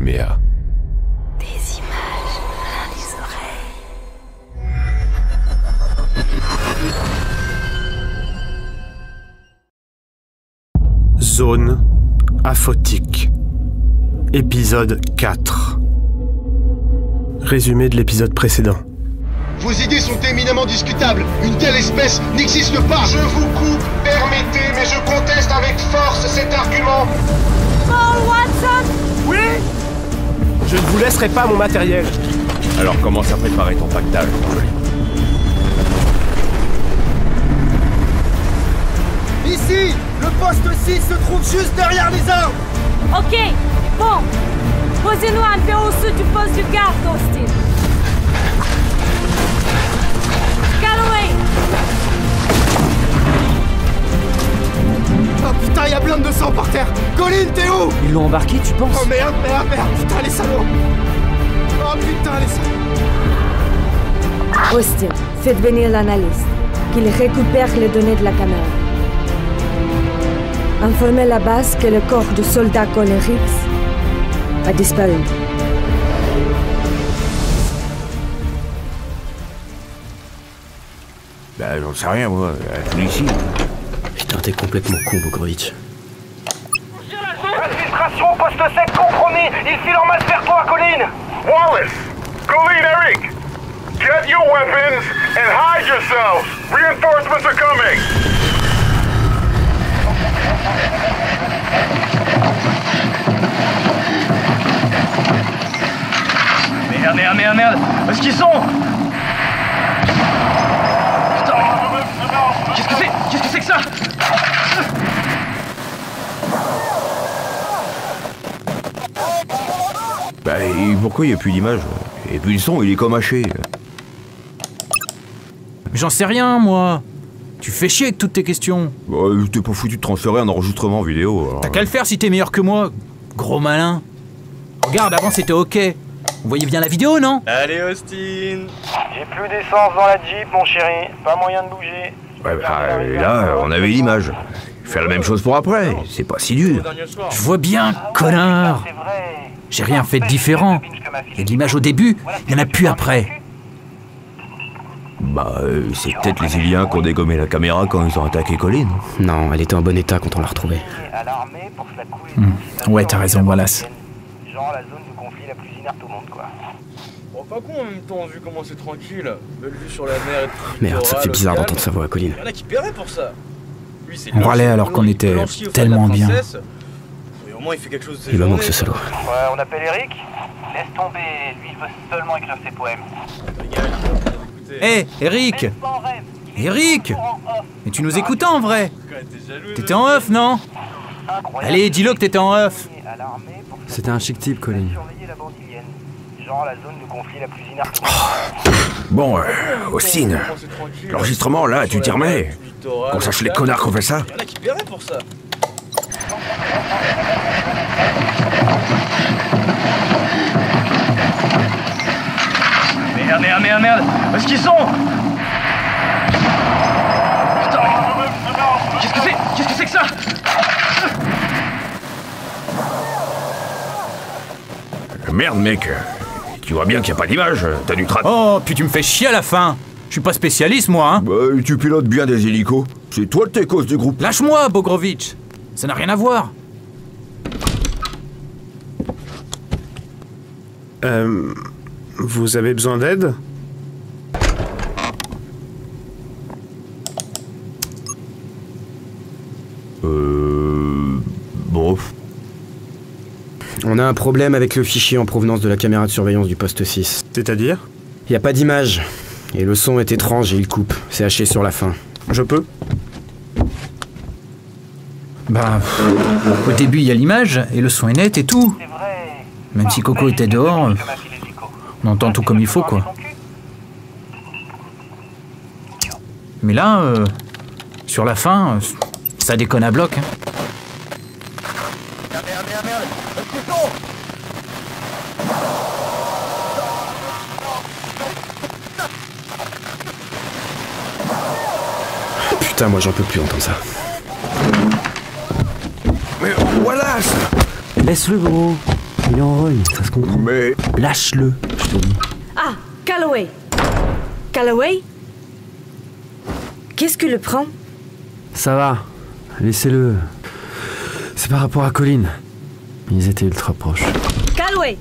Luméa. Des images plein les oreilles. Zone aphotique. Épisode 4. Résumé de l'épisode précédent. Vos idées sont éminemment discutables. Une telle espèce n'existe pas. Je vous coupe, permettez, mais je conteste avec force cet argument. Paul Watson! Oui. Je ne vous laisserai pas mon matériel. Alors commence à préparer ton pactage, mon joli. Ici, le poste 6 se trouve juste derrière les arbres. Ok, bon. Posez-nous un peu au-dessus du poste de garde, Austin. Galloway! Oh putain, y'a plein de sang par terre. Colin, t'es où? Ils l'ont embarqué, tu penses? Oh merde, putain les salauds. Oh putain les salauds. Austin, faites venir l'analyste. Qu'il récupère les données de la caméra. Informez la base que le corps du soldat Colin Riggs a disparu. Bah j'en sais rien moi, ici. Putain, t'es complètement con, Bogrovitch. Infiltration poste 7 compromis. Il file en masse vers toi, Colin. Wallace! Colleen, Eric! Get your weapons and hide yourselves! Reinforcements are coming! Merde. Où est-ce qu'ils sont? Putain. Qu'est-ce que c'est que ça? Bah et pourquoi il n'y a plus d'image? Et puis le son, il est comme haché. J'en sais rien, moi. Tu fais chier avec toutes tes questions. Bah, t'es pas foutu de transférer un enregistrement vidéo. Alors... T'as qu'à le faire si t'es meilleur que moi. Gros malin. Regarde, avant c'était ok. Vous voyez bien la vidéo, non? Allez, Austin! J'ai plus d'essence dans la Jeep, mon chéri. Pas moyen de bouger. Ouais, bah, là, on avait l'image. Faire la même chose pour après, c'est pas si dur. Je vois bien, connard. J'ai rien fait de différent. Il y a de l'image au début, il y en a plus après. Bah, c'est peut-être les Iliens qui ont dégommé la caméra quand ils ont attaqué Colin. Non, elle était en bon état quand on l'a retrouvée. Ouais, t'as raison, Wallace. Genre la zone de conflit la plus inerte au monde, quoi. Bon, pas con en même temps, vu comment c'est tranquille. Belle vue sur la mer et tout. Merde, ça fait bizarre d'entendre sa voix, Colin. Y'en a qui paieraient pour ça. Lui, c'est On râlait alors qu'on était tellement bien. Mais au moins, il fait quelque chose de ses Il me journées, manque ce salaud. Ouais, on appelle Eric. Laisse tomber, lui il veut seulement écrire ses poèmes. Hé, Eric! Eric! Mais tu nous écoutais en vrai? T'étais en off, non? Allez, dis-le que t'étais en off. C'était un chic type, Colin. Genre la zone de conflit la plus inerte. Bon, Austin, l'enregistrement là, tu t'y remets? Qu'on sache les connards qu'on fait ça? Y'en a qui paieraient pour ça. Merde. Où est-ce qu'ils sont? Putain. Qu'est-ce que c'est que ça? Merde, mec. Tu vois bien qu'il n'y a pas d'image. T'as dû trater. Oh, puis tu me fais chier à la fin. Je suis pas spécialiste, moi, hein. Bah, tu pilotes bien des hélicos. C'est toi le techos du groupe. Lâche-moi, Bogrovitch. Ça n'a rien à voir. Vous avez besoin d'aide? Bon. On a un problème avec le fichier en provenance de la caméra de surveillance du poste 6. C'est-à-dire? Y a pas d'image. Et le son est étrange et il coupe. C'est haché sur la fin. Je peux? Bah, au début il y a l'image, et le son est net et tout. Même si Coco était dehors, on entend tout comme il faut, quoi. Mais là, sur la fin, ça déconne à bloc, hein. Merde. Putain, moi j'en peux plus entendre ça. Mais Wallace! Laisse-le, gros. Il est en rogne, ça se comprend. Mais... Lâche-le, je te dis. Ah, Calloway. Calloway? Qu'est-ce que le prend? Ça va, laissez-le. C'est par rapport à Colin. Ils étaient ultra proches. Calloway!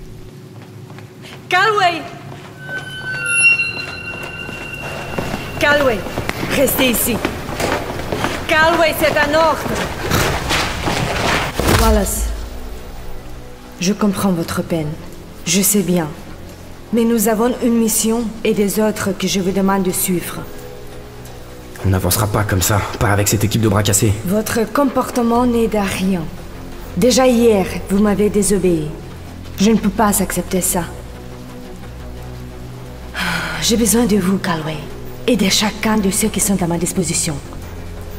Calloway! Calloway, restez ici. Calloway, c'est un ordre. Wallace, je comprends votre peine. Je sais bien. Mais nous avons une mission et des autres que je vous demande de suivre. On n'avancera pas comme ça, pas avec cette équipe de bras cassés. Votre comportement n'aide à rien. Déjà hier, vous m'avez désobéi. Je ne peux pas accepter ça. J'ai besoin de vous, Calloway, et de chacun de ceux qui sont à ma disposition.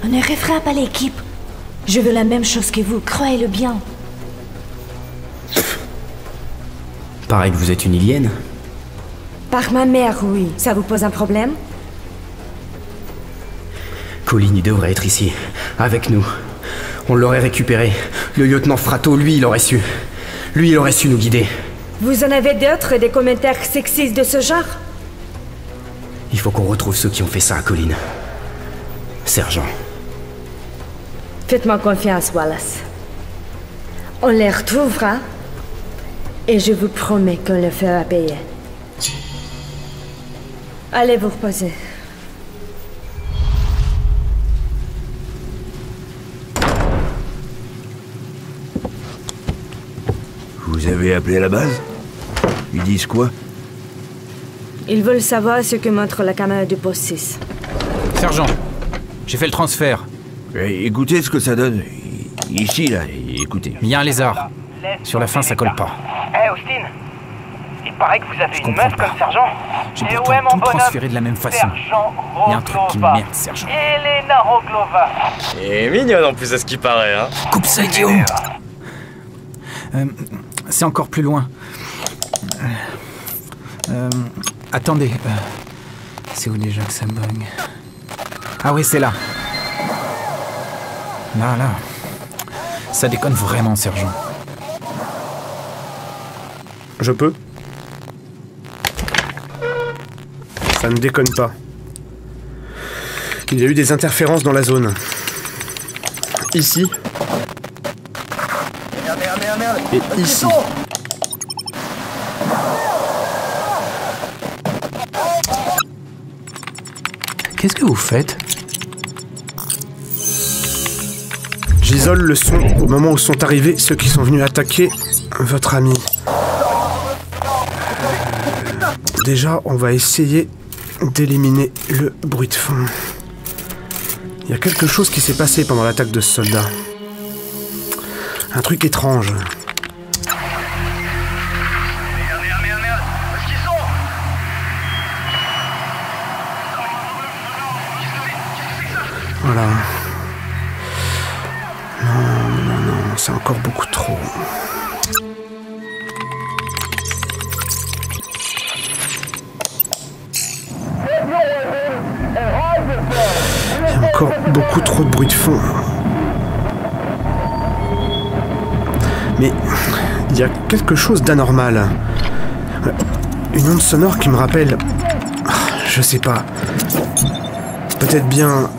On ne refera pas l'équipe. Je veux la même chose que vous, croyez-le bien. Pareil que vous êtes une Ilienne. Par ma mère, oui. Ça vous pose un problème? Colin, il devrait être ici, avec nous. On l'aurait récupéré. Le lieutenant Frato, lui, il aurait su. Lui, il aurait su nous guider. Vous en avez d'autres, des commentaires sexistes de ce genre? Il faut qu'on retrouve ceux qui ont fait ça à Colin. Sergent. Faites-moi confiance, Wallace. On les retrouvera, et je vous promets qu'on le fera payer. Allez vous reposer. Vous avez appelé à la base? Ils disent quoi? Ils veulent savoir ce que montre la caméra du poste 6. Sergent, j'ai fait le transfert. Écoutez ce que ça donne. Ici, là, écoutez. Il y a un lézard. Sur la fin, ça colle pas. Hé, Austin, il paraît que vous avez une meuf comme sergent. J'ai Et pourtant ouais, mon tout bonhomme, transféré de la même façon. Il y a un truc qui m'emmerde, Sergent. Elena Roglova. Et mignonne en plus à ce qui paraît, hein. Coupe ça, idiot! C'est encore plus loin. Attendez. C'est où déjà que ça bug? Ah oui, c'est là. Là. Ça déconne vraiment, Sergent. Je peux? Ça ne déconne pas. Il y a eu des interférences dans la zone. Ici. Et ici. Qu'est-ce que vous faites? J'isole le son au moment où sont arrivés ceux qui sont venus attaquer votre ami. Déjà, on va essayer d'éliminer le bruit de fond. Il y a quelque chose qui s'est passé pendant l'attaque de ce soldat. Un truc étrange. Voilà. Non, c'est encore beaucoup trop. Il y a encore beaucoup trop de bruit de fond. Mais il y a quelque chose d'anormal. Une onde sonore qui me rappelle... Je sais pas. Peut-être bien...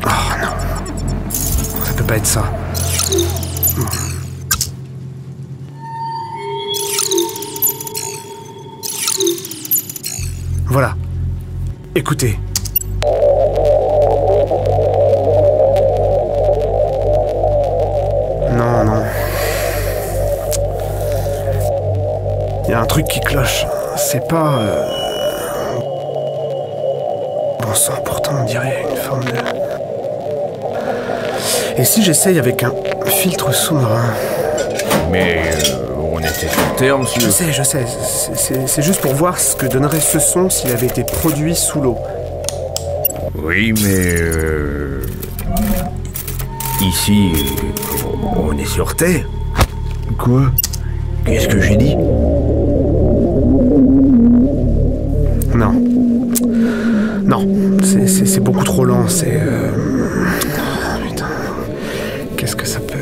Oh non. Ça peut pas être ça. Voilà. Écoutez. Non. Il y a un truc qui cloche. C'est pas... Bon sang, pourtant on dirait une forme de... Et si j'essaye avec un filtre sous-marin? Mais on était sur Terre, monsieur. Je sais. C'est juste pour voir ce que donnerait ce son s'il avait été produit sous l'eau. Oui, mais... Ici, on est sur Terre. Quoi? Qu'est-ce que j'ai dit? Non, c'est beaucoup trop lent, c'est... Putain... qu'est-ce que ça peut...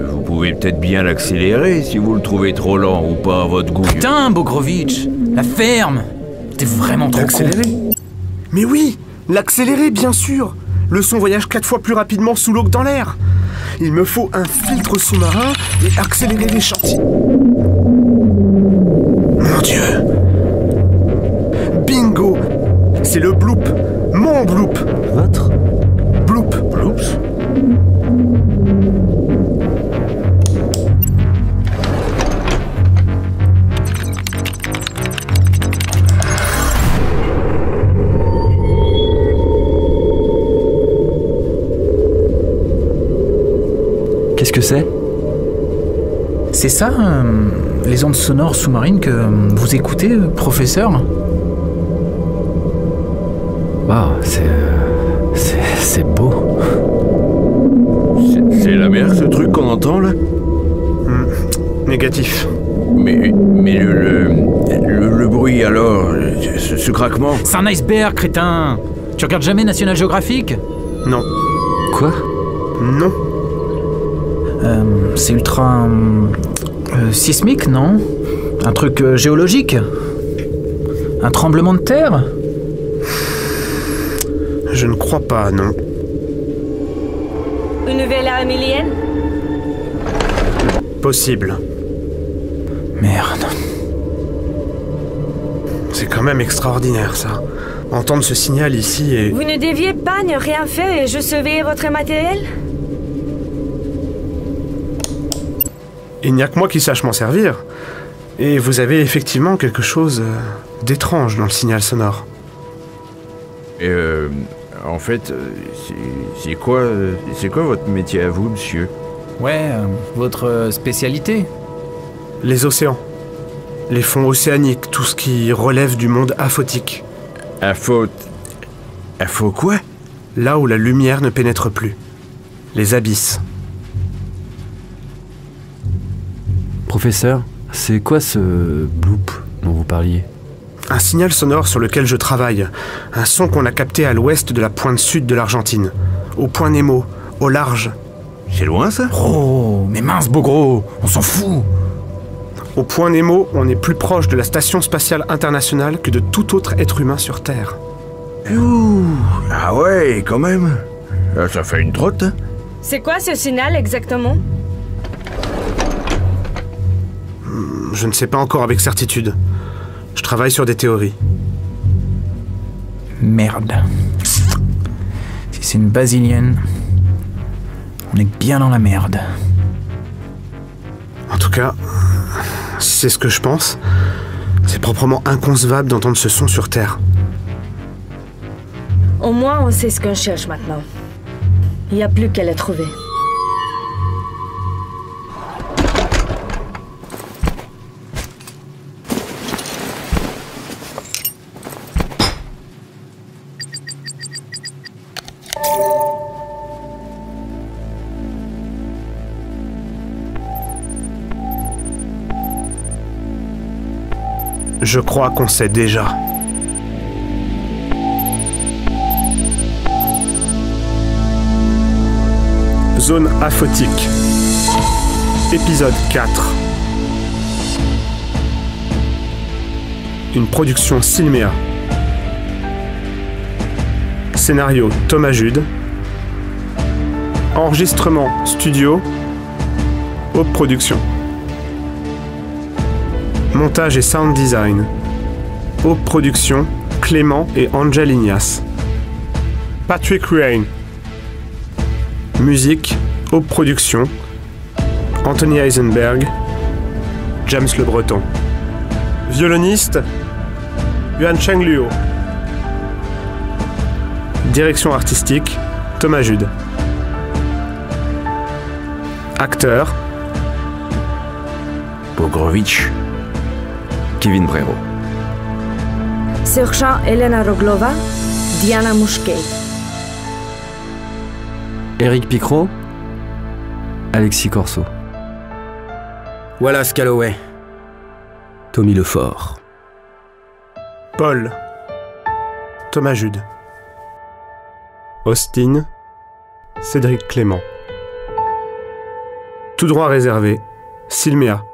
Vous pouvez peut-être bien l'accélérer si vous le trouvez trop lent ou pas à votre goût. Putain, Bogrovitch, la ferme. T'es vraiment trop con. L'accélérer? Mais oui, l'accélérer, bien sûr. Le son voyage 4 fois plus rapidement sous l'eau que dans l'air. Il me faut un filtre sous-marin et accélérer l'échantillon. Mon Dieu. Bingo. C'est le bloop. Mon bloop. Votre Bloop. Bloops. Qu'est-ce que c'est? C'est ça, les ondes sonores sous-marines que vous écoutez, professeur? Waouh, c'est beau. C'est la mer, ce truc qu'on entend, là? Négatif. Mais le bruit, alors? Ce craquement? C'est un iceberg, crétin. Tu regardes jamais National Geographic? Non. Quoi? Non. C'est ultra... sismique, non? Un truc géologique? Un tremblement de terre? Je ne crois pas, non. Une nouvelle ère amélienne? Possible. Merde. C'est quand même extraordinaire, ça. Entendre ce signal ici et... Vous ne deviez pas ne rien faire et je surveiller votre matériel? Il n'y a que moi qui sache m'en servir. Et vous avez effectivement quelque chose d'étrange dans le signal sonore. En fait, c'est quoi votre métier à vous, monsieur? Ouais, votre spécialité? Les océans. Les fonds océaniques, tout ce qui relève du monde aphotique. Apho quoi? Là où la lumière ne pénètre plus. Les abysses. Professeur, c'est quoi ce bloop dont vous parliez? Un signal sonore sur lequel je travaille. Un son qu'on a capté à l'ouest de la pointe sud de l'Argentine. Au point Nemo, au large. C'est loin, ça? Oh, mais mince, beau gros, on s'en fout. Au point Nemo, on est plus proche de la Station Spatiale Internationale que de tout autre être humain sur Terre. Ouh, ah ouais, quand même. Ça fait une trotte, hein? C'est quoi ce signal exactement? Je ne sais pas encore avec certitude. Je travaille sur des théories. Merde. Si c'est une basilienne, on est bien dans la merde. En tout cas, si c'est ce que je pense, c'est proprement inconcevable d'entendre ce son sur Terre. Au moins, on sait ce qu'on cherche maintenant. Il n'y a plus qu'à le trouver. Je crois qu'on sait déjà. Zone aphotique. Épisode 4. Une production Silmea. Scénario Thomas Jude. Enregistrement studio. Haute production. Montage et sound design. Haute production Clément et Angel Ignace. Patrick Rain. Musique, haute production, Anthony Heisenberg, James Le Breton. Violoniste, Yuan Cheng Luo. Direction artistique, Thomas Jude. Acteur, Bogrovitch, Kevin Brero. Sur-champ, Elena Roglova, Diana Mouchkei. Eric Picrot, Alexis Corso. Wallace Calloway. Tommy Lefort. Paul, Thomas Jude. Austin, Cédric Clément. Tout droit réservé, Silmea.